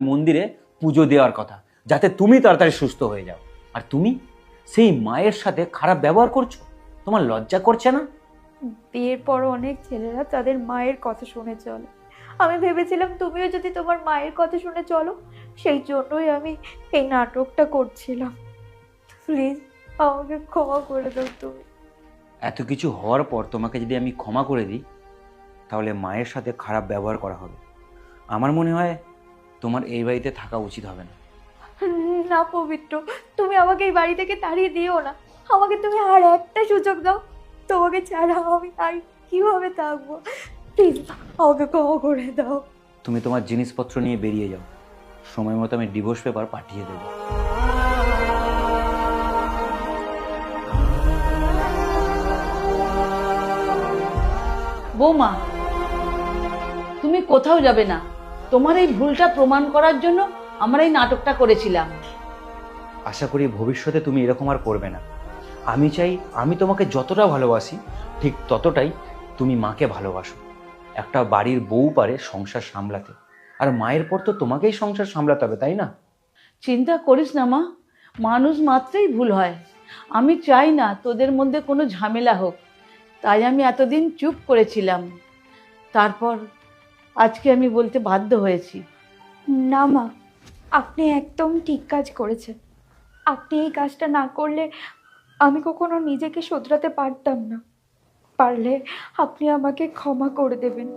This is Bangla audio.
মন্দিরে পুজো দেওয়ার কথা, যাতে তুমি তাড়াতাড়ি সুস্থ হয়ে যাও। আর তুমি সেই মায়ের সাথে খারাপ ব্যবহার করছো, তোমার লজ্জা করছে না? বিয়ের পর অনেক ছেলেরা তাদের মায়ের কথা শুনে চলে। আমি ভেবেছিলাম তুমিও যদি তোমার মায়ের কথা শুনে চলো, সেই জন্যই আমি এই নাটকটা করছিলাম। প্লিজ আমাকে ক্ষমা করে দাও তুমি। এত কিছু হওয়ার পর তোমাকে যদি আমি ক্ষমা করে দিই, তাহলে মায়ের সাথে খারাপ ব্যবহার করা হবে। আমার মনে হয় তোমার এই বাড়িতে থাকা উচিত হবে না। না পবিত্র, তুমি আমাকে এই বাড়ি থেকে তাড়িয়ে দিও না। আমাকে তুমি আর একটা সুযোগ দাও। তোমাকে ছাড়া আমি আর কিভাবে থাকবো? প্লিজ আমাকে ক্ষমা করে দাও। তুমি তোমার জিনিসপত্র নিয়ে বেরিয়ে যাও, সময় মতো আমি ডিভোর্স পেপার পাঠিয়ে দেবো। বৌমা, তুমি কোথাও যাবে না। তোমার এই ভুলটা প্রমাণ করার জন্য আমরা এই নাটকটা করেছিলাম। আশা করি ভবিষ্যতে তুমি এরকম আর করবে না। আমি চাই আমি তোমাকে যতটা ভালোবাসি, ঠিক ততটাই তুমি মাকে ভালোবাসো। একটা বাড়ির বউ পারে সংসার সামলাতে, আর মায়ের পর তো তোমাকেই সংসার সামলাতে হবে, তাই না? চিন্তা করিস না মা, মানুষ মাত্রই ভুল হয়। আমি চাই না তোদের মধ্যে কোনো ঝামেলা হোক, তাই আমি এতদিন চুপ করেছিলাম। তারপর আজকে আমি বলতে বাধ্য হয়েছি। না মা, আপনি একদম ঠিক কাজ করেছেন। আপনি এই কাজটা না করলে আমি কখনো নিজেকে শোধরাতে পারতাম না। পারলে আপনি আমাকে ক্ষমা করে দেবেন।